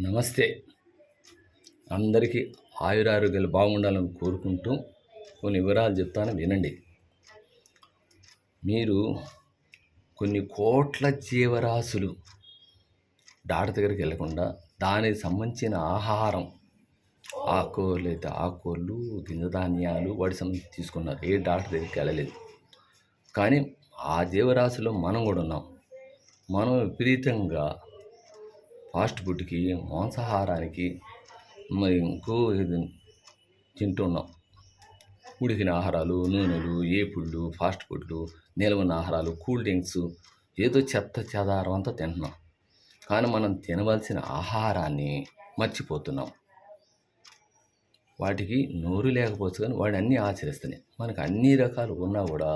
నమస్తే. అందరికీ ఆయురారోగ్యాలు బాగుండాలని కోరుకుంటూ కొన్ని వివరాలు చెప్తాను, వినండి. మీరు కొన్ని కోట్ల జీవరాశులు డాక్టర్ దగ్గరికి వెళ్ళకుండా దానికి సంబంధించిన ఆహారం, ఆకుకూరలు అయితే ఆకుకూరలు, గింజధాన్యాలు వాటి సంబంధించి తీసుకున్నారు. ఏ డాక్టర్ దగ్గరికి వెళ్ళలేదు. కానీ ఆ జీవరాశిలో మనం కూడా ఉన్నాం. మనం విపరీతంగా ఫాస్ట్ ఫుడ్కి, మాంసాహారానికి, మరి ఇంకో ఇది తింటున్నాం. ఉడికిన ఆహారాలు, నూనెలు, ఏపుళ్ళు, ఫాస్ట్ ఫుడ్లు, నిల్వన ఆహారాలు, కూల్ డ్రింక్స్, ఏదో చెత్త చెదారం అంతా తింటున్నాం. కానీ మనం తినవలసిన ఆహారాన్ని మర్చిపోతున్నాం. వాటికి నోరు లేకపోవచ్చు, కానీ వాడు అన్నీ ఆచరిస్తున్నాయి. మనకు అన్ని రకాలు ఉన్నా కూడా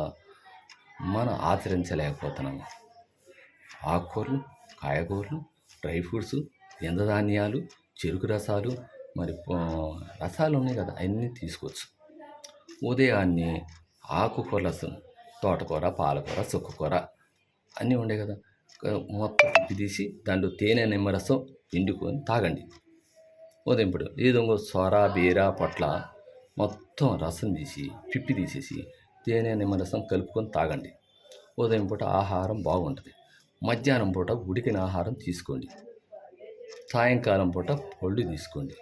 మనం ఆచరించలేకపోతున్నాము. ఆకుకూరలు, కాయగూరలు, డ్రై ఫ్రూట్స్, గింజధాన్యాలు, చెరుకు రసాలు, మరి రసాలు ఉన్నాయి కదా, అన్నీ తీసుకోవచ్చు. ఉదయాన్నే ఆకుకూరల రసం, తోటకూర, పాలకూర, చుక్కకూర అన్నీ ఉండే కదా, మొత్తం పిప్పి తీసి దాంట్లో తేనె నిమ్మరసం పిండుకొని తాగండి. ఉదయం పూట ఏదో సొర, బీర, పొట్ల మొత్తం రసం తీసి పిప్పి తీసేసి తేనె నిమ్మరసం కలుపుకొని తాగండి. ఉదయం పూట ఆహారం బాగుంటుంది. మధ్యాహ్నం పూట ఉడికిన ఆహారం తీసుకోండి. సాయంకాలం పూట పళ్ళు తీసుకోండి.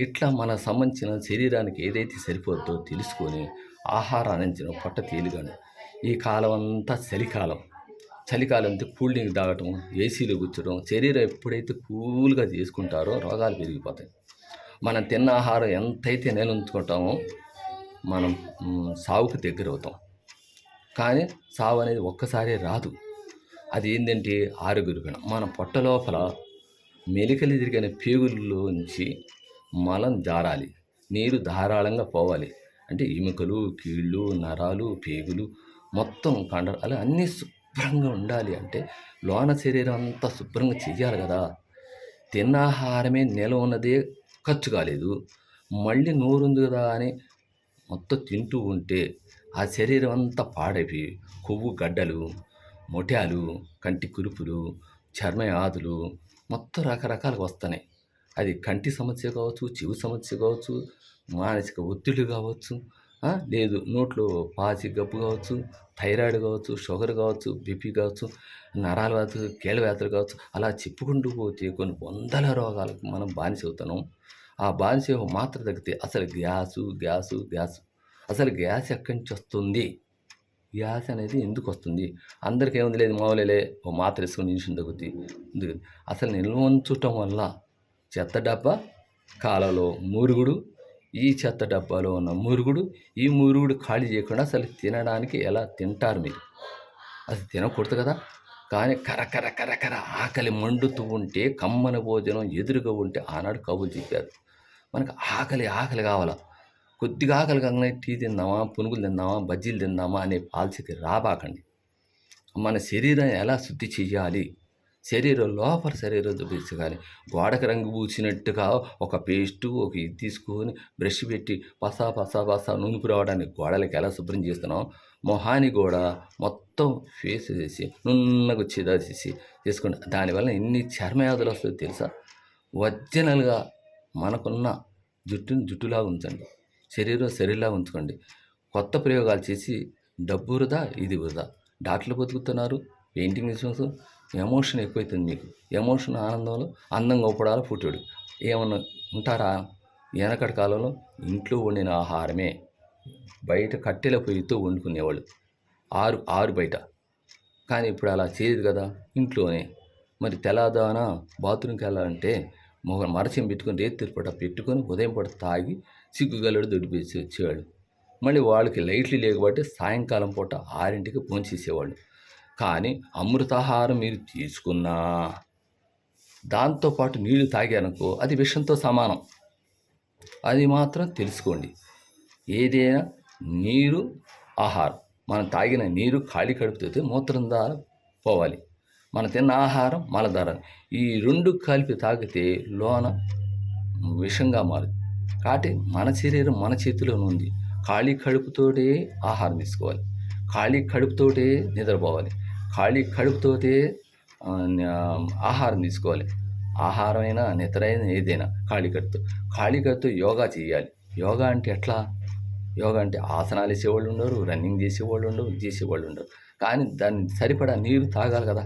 ఇట్లా మనకు సంబంధించిన శరీరానికి ఏదైతే సరిపోద్దో తెలుసుకొని ఆహారాన్ని అందించడం పొట్ట తేలిగాను. ఈ కాలం అంతా చలికాలం. చలికాలం అంతా కూల్ డ్రింక్ తాగటం, ఏసీలో కూర్చోడం, శరీరం ఎప్పుడైతే కూల్గా చేసుకుంటారో రోగాలు పెరిగిపోతాయి. మనం తిన్న ఆహారం ఎంతైతే నిలుంచుకుంటామో మనం సావుకు దగ్గర అవుతాం. కానీ సావు అనేది ఒక్కసారి రాదు. అది ఏంటంటే ఆరోగ్యరూపేణ మన పొట్ట లోపల మెలికలు తిరిగిన పేగుల్లో నుంచి మలం జారాలి, నీరు ధారాళంగా పోవాలి. అంటే ఎముకలు, కీళ్ళు, నరాలు, పేగులు మొత్తం కండరాలు అన్నీ శుభ్రంగా ఉండాలి. అంటే లోన శరీరం అంతా శుభ్రంగా చెయ్యాలి కదా. తిన్న ఆహారమే నిల ఉన్నదే ఖర్చు కాలేదు, మళ్ళీ నోరుంది కదా అని మొత్తం తింటూ ఉంటే ఆ శరీరం అంతా పాడైపోయి కొవ్వు గడ్డలు, మొటాలు, కంటి కురుపులు, చర్మ వ్యాధులు మొత్తం రకరకాలుగా వస్తున్నాయి. అది కంటి సమస్య కావచ్చు, చెవి సమస్య కావచ్చు, మానసిక ఒత్తిడి కావచ్చు, లేదు నోట్లో పాచి గబ్బు కావచ్చు, థైరాయిడ్ కావచ్చు, షుగర్ కావచ్చు, బీపీ కావచ్చు, నరాల వ్యాధులు, కీళ్ళ వ్యాధులు కావచ్చు. అలా చెప్పుకుంటూ పోతే కొన్ని వందల రోగాలకు మనం బానిస అవుతున్నాం. ఆ బానిస మాత్ర తగ్గితే అసలు గ్యాసు అసలు గ్యాస్ ఎక్కడి నుంచి వస్తుంది? గ్యాస్ అనేది ఎందుకు వస్తుంది? అందరికీ ఏముంది, లేదు మామూలేలే, ఓ మాత్ర వేసుకొని ఇంజక్షన్ తగ్గుతుంది. అసలు నిల్వ ఉంచటం వల్ల చెత్త డబ్బా, కాలంలో మురుగుడు, ఈ చెత్త డబ్బాలో ఉన్న మురుగుడు, ఈ మురుగుడు ఖాళీ చేయకుండా అసలు తినడానికి ఎలా తింటారు మీరు? అసలు తినకూడదు కదా. కానీ కరకర ఆకలి మండుతూ ఉంటే కమ్మని భోజనం ఎదురుగా ఉంటే ఆనాడు కబుర్లు చెప్పారు. మనకు ఆకలి కావాలా. కొద్దిగా ఆకలి కాగానే టీ తిందామా, పునుగులు తిందామా, బజ్జీలు తిందామా అనే పాలసీకి రాబాకండి. మన శరీరం ఎలా శుద్ధి చెయ్యాలి, శరీరం లోపల శరీరం చూపించగాలి. గోడకు రంగు పూసినట్టుగా ఒక పేస్టు, ఒక ఇది తీసుకొని బ్రష్ పెట్టి పసా నూనెపు రావడానికి గోడలకి ఎలా శుభ్రం చేస్తున్నాం, మొహాన్ని కూడా మొత్తం ఫేస్ చేసి నున్నగా చేసి చేసుకోండి. దానివల్ల ఎన్ని చర్మవ్యాధులు వస్తుందో తెలుసా? ఒరిజినల్గా మనకున్న జుట్టులాగా ఉంచండి, శరీరంలా ఉంచుకోండి. కొత్త ప్రయోగాలు చేసి డబ్బు వృధా, ఇది వృధా. డాక్టర్లు బతుకుతున్నారు, పెయింటింగ్ విషయంలో ఎమోషన్ ఎక్కువైతుంది. మీకు ఎమోషన్ ఆనందంలో అందంగా ఊపడాలి పుట్టుడు ఏమన్నా ఉంటారా? వెనకటి కాలంలో ఇంట్లో వండిన ఆహారమే, బయట కట్టెల పొయ్యితో వండుకునేవాళ్ళు, ఆరు బయట. కానీ ఇప్పుడు అలా చేయదు కదా, ఇంట్లోనే. మరి తెల్లదాన బాత్రూమ్కి వెళ్ళాలంటే మరచం పెట్టుకొని రేత్రి పూట పెట్టుకొని ఉదయం పూట తాగి సిగ్గుగలడు దొడ్డిపేసి వచ్చేవాడు. మళ్ళీ వాళ్ళకి లైట్లు లేకపోతే సాయంకాలం పూట 6ంటికి భోంచేసేవాళ్ళు. కానీ అమృతాహారం మీరు తీసుకున్నా దాంతోపాటు నీళ్లు తాగారనుకో అది విషంతో సమానం. అది మాత్రం తెలుసుకోండి. ఏదైనా నీరు, ఆహారం, మనం తాగిన నీరు ఖాళీ కడుపుతో మూత్రం ద్వారా పోవాలి. మనం తిన్న ఆహారం మలధార, ఈ రెండు కలిపి తాగితే లోన విషంగా మారుతుంది. కాబట్టి మన శరీరం మన చేతిలోనే ఉంది. ఖాళీ కడుపుతోటే ఆహారం తీసుకోవాలి, ఖాళీ కడుపుతోటే నిద్రపోవాలి, ఖాళీ కడుపుతోటే ఆహారం తీసుకోవాలి. ఆహారమైనా నిద్రైనా ఏదైనా ఖాళీ కడుపుతో యోగా చేయాలి. యోగా అంటే ఎట్లా? యోగా అంటే ఆసనాలు వేసేవాళ్ళు ఉండరు, రన్నింగ్ చేసేవాళ్ళు ఉండరు. కానీ దానికి సరిపడా నీరు తాగాలి కదా!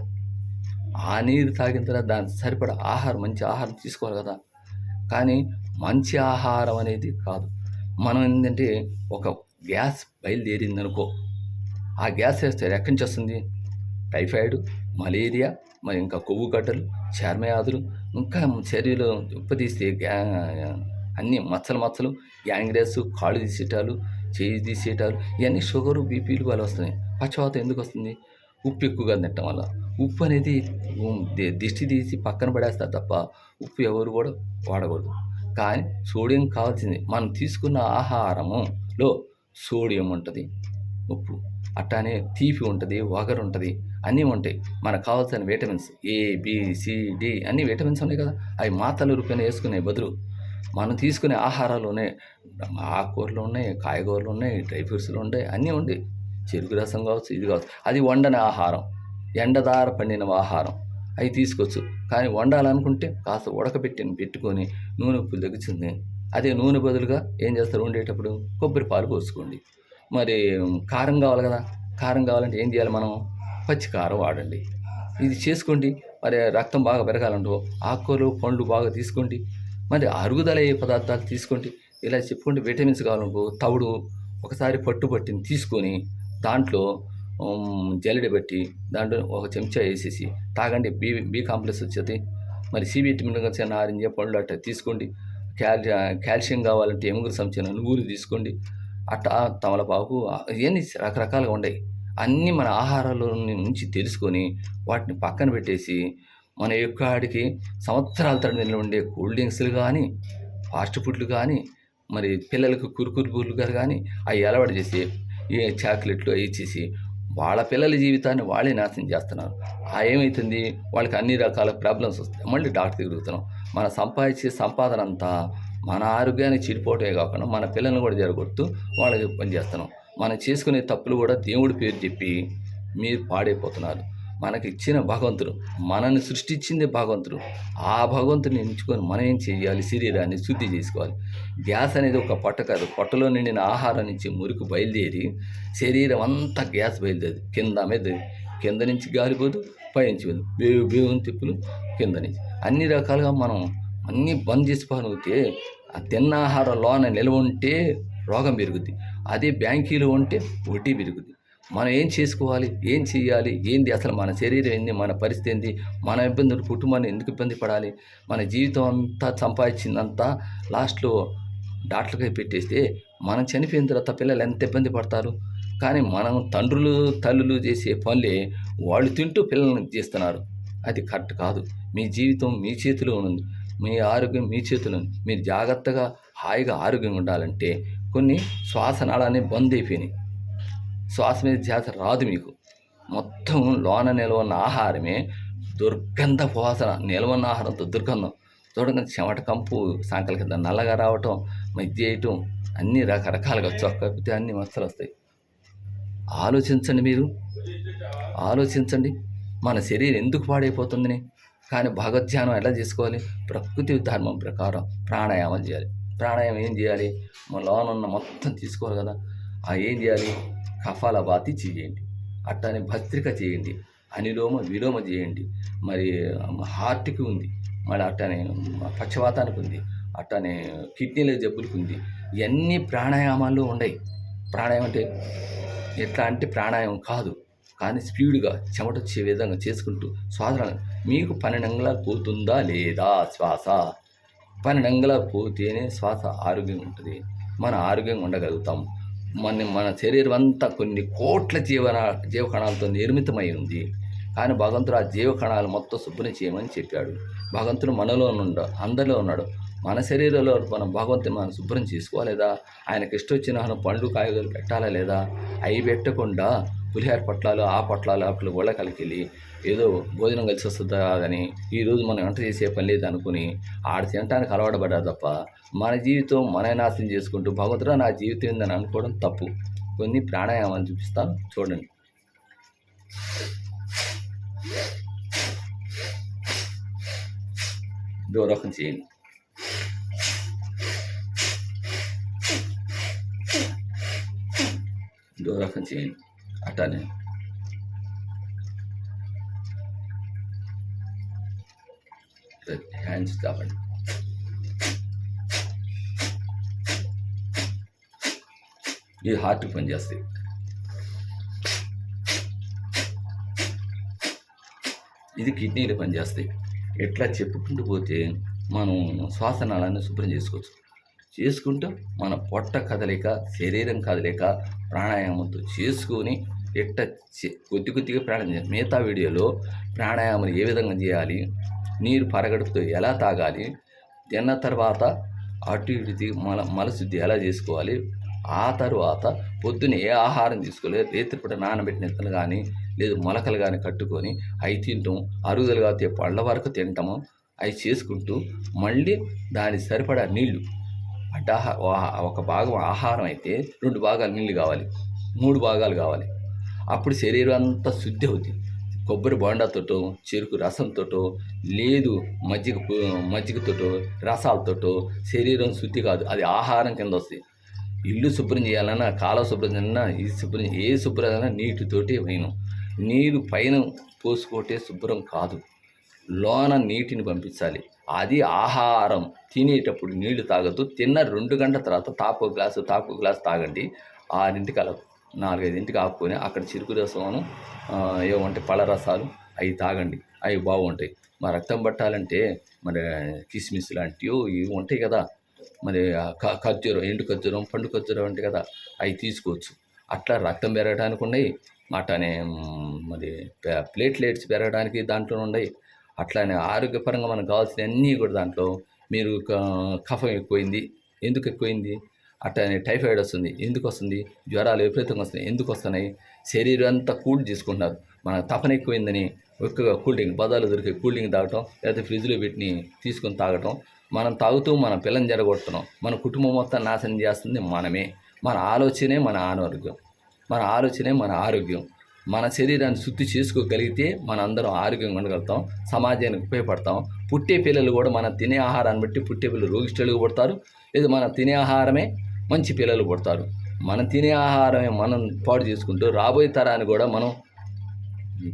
ఆ నీరు తాగిన తర్వాత దానికి సరిపడా మంచి ఆహారం తీసుకోవాలి కదా! కానీ మంచి ఆహారం అనేది కాదు. మనం ఏంటంటే ఒక గ్యాస్ బయలుదేరిందనుకో, ఆ గ్యాస్ ఎక్కడి నుంచి వస్తుంది? టైఫాయిడ్, మలేరియా, మరి ఇంకా కొవ్వు గడ్డలు, చర్మవ్యాధులు, ఇంకా శరీరం ఉప్పదీస్తే అన్నీ మచ్చలు, గ్యాంగ్రీస్, కాళ్ళు తీసేయటాలు, చేయి తీసేయటాలు, ఇవన్నీ షుగరు, బీపీలు వల్ల వస్తున్నాయి. పక్షవాతం ఎందుకు వస్తుంది? ఉప్పు ఎక్కువగా తినటం వల్ల. ఉప్పు అనేది దిష్టి తీసి పక్కన పడేస్తారు తప్ప ఉప్పు ఎవరు కూడా వాడకూడదు. కానీ సోడియం కావాల్సింది. మనం తీసుకున్న ఆహారములో సోడియం ఉంటుంది, ఉప్పు, అట్లానే తీపి ఉంటుంది, వగరు ఉంటుంది, అన్నీ ఉంటాయి. మనకు కావాల్సిన vitamins A, B, C, D అన్ని విటమిన్స్ ఉన్నాయి కదా. అవి మాత్రల రూపాయన వేసుకునే బదులు మనం తీసుకునే ఆహారాలు ఆకుకూరలు ఉన్నాయి, కాయగూరలు ఉన్నాయి, డ్రై ఫ్రూట్స్లు ఉంటాయి, అన్నీ ఉంటాయి. చెరుకు రసం కావచ్చు, ఇది కావచ్చు. అది వండని ఆహారం, ఎండదార పండిన ఆహారం, అవి తీసుకోవచ్చు. కానీ వండాలనుకుంటే కాస్త పెట్టుకొని నూనె ఉప్పులు తగ్గించింది. అదే నూనె బదులుగా ఏం చేస్తారు? వండేటప్పుడు కొబ్బరి పాలు పోసుకోండి. మరి కారం కావాలి కదా, కారం కావాలంటే ఏం చేయాలి? మనం పచ్చి కారం వాడండి. ఇది చేసుకోండి. మరి రక్తం బాగా పెరగాలంటో ఆకుకూరలు, పండ్లు బాగా తీసుకోండి. మరి అరుగుదల అయ్యే పదార్థాలు తీసుకోండి. ఇలా చెప్పుకుంటే విటమిన్స్ కావాలనుకో తవుడు ఒకసారి పట్టింది తీసుకొని దాంట్లో జల్లెడ పెట్టి దాంట్లో ఒక చెంచా వేసేసి తాగండి. బి కాంప్లెక్స్ వచ్చేది. మరి సి విటమిన్ వచ్చిన నారింజ పండ్లు అట్లా తీసుకోండి. కాల్షియం కావాలంటే ఎముగురు సంచిన నువ్వులు తీసుకోండి. అట్టా తమలపాకు, ఇవన్నీ రకరకాలుగా ఉన్నాయి. అన్నీ మన ఆహారాల నుంచి తెలుసుకొని వాటిని పక్కన పెట్టేసి మన యొక్కడికి సంవత్సరాల తరబడి నిల్వ ఉండే కూల్ డ్రింక్స్లు కానీ, ఫాస్ట్ ఫుడ్లు కానీ, మరి పిల్లలకు కురుకురులు కానీ అవి అలవాటు చేసి చాక్లెట్లు అవి ఇచ్చేసి వాళ్ళ పిల్లల జీవితాన్ని వాళ్ళే నాశనం చేస్తున్నారు. ఏమవుతుంది? వాళ్ళకి అన్ని రకాల ప్రాబ్లమ్స్ వస్తాయి. మళ్ళీ డాక్టర్ తిరుగుతున్నాం. మన సంపాదించే సంపాదన అంతా మన ఆరోగ్యాన్ని చెడిపోవటమే కాకుండా మన పిల్లల్ని కూడా జరగొడుతూ వాళ్ళకి పనిచేస్తున్నాం. మనం చేసుకునే తప్పులు కూడా దేవుడి పేరు చెప్పి మీరు పాడైపోతున్నారు. మనకి ఇచ్చిన భగవంతుడు, మనల్ని సృష్టించింది భగవంతుడు. ఆ భగవంతుని ఎంచుకొని మనం ఏం చేయాలి? శరీరాన్ని శుద్ధి చేసుకోవాలి. గ్యాస్ అనేది ఒక పొట్ట కాదు. పొట్టలో నిండిన ఆహారం నుంచి మురికి బయలుదేరి శరీరం అంతా గ్యాస్ బయలుదేరి కింద నుంచి గాలిపోదు, పైనుంచి పోదు, బేవుని తిప్పులు కింద నుంచి అన్ని రకాలుగా మనం అన్నీ బంద్ చేసుకోగలిగితే ఆ తిన్న ఆహారం లోన నిల్వ ఉంటే రోగం పెరుగుద్ది. అదే బ్యాంకీలో ఉంటే వడ్డీ పెరుగుద్ది. మనం ఏం చేసుకోవాలి? ఏం చేయాలి? ఏంది అసలు మన శరీరం ఏంది? మన పరిస్థితి ఏంది? మన ఇబ్బందులు, కుటుంబాన్ని ఎందుకు ఇబ్బంది పడాలి? మన జీవితం అంతా సంపాదించిందంతా లాస్ట్లో డాక్టర్కి పెట్టేస్తే మనం చనిపోయిన తర్వాత పిల్లలు ఎంత ఇబ్బంది పడతారు? కానీ మనం తండ్రులు, తల్లులు చేసే పనులే వాళ్ళు తింటూ పిల్లల్ని చేస్తున్నారు. అది కరెక్ట్ కాదు. మీ జీవితం మీ చేతిలో ఉంది. మీ ఆరోగ్యం మీ చేతిలో ఉంది. మీరు జాగ్రత్తగా హాయిగా ఆరోగ్యంగా ఉండాలంటే కొన్ని శ్వాసనాళాన్ని బంద్ అయిపోయినాయి. శ్వాస మీద ధ్యాస రాదు మీకు. మొత్తం లోన నిల్వన్న ఆహారమే దుర్గంధపు వాసన. నిల్వన్న ఆహారంతో దుర్గంధం చూడగానే చెమట కంపు, సాంకల కింద నల్లగా రావటం, మధ్య చేయటం, అన్ని రకరకాలుగా చొక్కపోతే అన్ని మచ్చలు వస్తాయి. ఆలోచించండి మన శరీరం ఎందుకు పాడైపోతుందని. కానీ భగవద్ధ్యానం ఎలా చేసుకోవాలి? ప్రకృతి ధర్మం ప్రకారం ప్రాణాయామం చేయాలి. ప్రాణాయామం ఏం చేయాలి? మన లోనున్న మొత్తం తీసుకోవాలి కదా. ఏం చేయాలి? కపాలభాతి చేయండి, అట్లానే భస్త్రిక చేయండి, అనులోమ విలోమ చేయండి. మరి హార్ట్కి ఉంది, మళ్ళీ అట్లానే పక్షవాతానికి ఉంది, అట్లానే కిడ్నీల జబ్బులకు ఉంది. ఇవన్నీ ప్రాణాయామాల్లో ఉన్నాయి. ప్రాణాయామం అంటే ఎట్లా అంటే ప్రాణాయామం కాదు, కానీ స్పీడ్గా చెమట వచ్చే విధంగా చేసుకుంటూ శ్వాస మీకు 12 అంగుళాలు పోతుందా లేదా శ్వాస? 12 అంగుళాలు పోతేనే శ్వాస ఆరోగ్యంగా ఉంటుంది. మన ఆరోగ్యంగా ఉండగలుగుతాము. మన శరీరం అంతా కొన్ని కోట్ల జీవకణాలతో నిర్మితమై ఉంది. కానీ భగవంతుడు ఆ జీవకణాలు మొత్తం శుభ్రం చేయమని చెప్పాడు. భగవంతుడు మనలో అందరిలో ఉన్నాడు. మన శరీరంలో భగవంతుని మనం శుభ్రం చేసుకోవాలేదా? ఆయనకి ఇష్టం వచ్చిన పండ్లు, కాయగూరలు పెట్టాలా లేదా? అవి పెట్టకుండా పులిహార పొట్లాలు, ఆ పొట్లాలు అప్పుడు కూడా కలికెళ్ళి ఏదో భోజనం కలిసి వస్తుందా అని ఈరోజు మనం వంట చేసే పని లేదు అనుకుని తినటానికి అలవాటు పడ్డారు తప్ప మన జీవితం మన నాశనం చేసుకుంటూ భగవంతుడు నా జీవితం ఏందని అనుకోవడం తప్పు. కొన్ని ప్రాణాయామాలు చూపిస్తాను చూడండి. డోరకం చేయండి. డోరకం చేయండి. అట్లానే హ్యాండ్స్ కావండి. ఇది హార్ట్కి పనిచేస్తాయి. ఇది కిడ్నీలు పనిచేస్తాయి. ఇట్లా చెప్పుకుంటూ పోతే మనం శ్వాసనాళాన్ని శుభ్రం చేసుకుంటూ మన పొట్ట కదలిక, శరీరం కదలిక ప్రాణాయామంతో చేసుకొని కొద్ది కొద్దిగా ప్రాణాయామం. మిగతా వీడియోలో ప్రాణాయామం ఏ విధంగా చేయాలి, నీరు పరగడుపుతో ఎలా తాగాలి, తిన్న తర్వాత అటు ఇటు మలశుద్ధి ఎలా చేసుకోవాలి, ఆ తర్వాత పొద్దున్న ఏ ఆహారం తీసుకోవాలి, రేత్రిపూట నానబెట్టిన ఇత్తలు కానీ లేదు మొలకలు కానీ కట్టుకొని అవి తింటాం, అరుగుదలుగా పళ్ళ వరకు తింటాము. అవి చేసుకుంటూ మళ్ళీ దాని సరిపడా నీళ్లు ఒక భాగం ఆహారం అయితే 2 భాగాలు నీళ్ళు కావాలి, 3 భాగాలు కావాలి. అప్పుడు శరీరం అంతా శుద్ధి అవుతుంది. కొబ్బరి బోండాతోటో, చెరుకు రసంతోటో, లేదు మజ్జిగతోటో, రసాలతోటో శరీరం శుద్ధి కాదు, అది ఆహారం కింద వస్తుంది. ఇల్లు శుభ్రం చేయాలన్నా, కాలువ శుభ్రం చేయాలన్నా, ఏ శుభ్రం నీటితోటి అయినా, నీరు పైన పోసుకోటే శుభ్రం కాదు, లోన నీటిని పంపించాలి. అది ఆహారం. తినేటప్పుడు నీళ్లు తాగద్దు. తిన్న 2 గంటల తర్వాత తాకు గ్లాసు తాగండి. 6ంటికి అలా 4-5ంటికి ఆపుకొని అక్కడ చెరుకు రసమును ఏమంటే పళ్ళ రసాలు అవి తాగండి. అవి బాగుంటాయి. మా రక్తం పట్టాలంటే మరి కిస్మిస్ లాంటివి ఇవి ఉంటాయి కదా, మరి ఖర్జూరం, ఎండు ఖర్జూరం, పండు ఖర్జూరం ఉంటాయి కదా, అవి తీసుకోవచ్చు. అట్లా రక్తం పెరగడానికి ఉన్నాయి. అట్లానే మరి ప్లేట్లెట్స్ పెరగడానికి దాంట్లో ఉన్నాయి. అట్లానే ఆరోగ్యపరంగా మనకు కావాల్సిన అన్నీ కూడా దాంట్లో. మీరు కఫం ఎక్కువైంది, ఎందుకు ఎక్కువైంది? అట్లానే టైఫాయిడ్ వస్తుంది, ఎందుకు వస్తుంది? జ్వరాలు విపరీతంగా వస్తున్నాయి, ఎందుకు వస్తున్నాయి? శరీరం అంతా కూల్ చేసుకుంటున్నారు. మన తపన ఎక్కువైందని ఎక్కువగా కూల్ డ్రింక్, బజార్లో దొరికే కూల్ డ్రింక్ తాగటం, లేకపోతే ఫ్రిడ్జ్లో పెట్టి తీసుకొని తాగటం. మనం తాగుతూ మన పిల్లని జరగొడుతున్నాం. మన కుటుంబం మొత్తం నాశనం చేస్తుంది మనమే. మన ఆలోచనే మన అనారోగ్యం, మన ఆలోచనే మన ఆరోగ్యం. మన శరీరాన్ని శుద్ధి చేసుకోగలిగితే మన అందరం ఆరోగ్యంగా ఉండగలుగుతాం, సమాజానికి ఉపయోగపడతాం. పుట్టే పిల్లలు కూడా మనం తినే ఆహారాన్ని బట్టి పుట్టే పిల్లలు రోగిష్ఠులుగా పుడతారు, లేదు మనం తినే ఆహారమే మంచి పిల్లలు పుడతారు. మనం తినే ఆహారమే మనం పాడు చేసుకుంటూ రాబోయే తరాన్ని కూడా మనం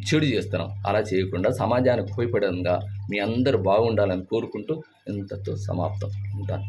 చెడు చేస్తున్నాం. అలా చేయకుండా సమాజానికి ఉపయోగపడంగా మీ అందరూ బాగుండాలని కోరుకుంటూ ఇంతతో సమాప్తం. ఉంటాను.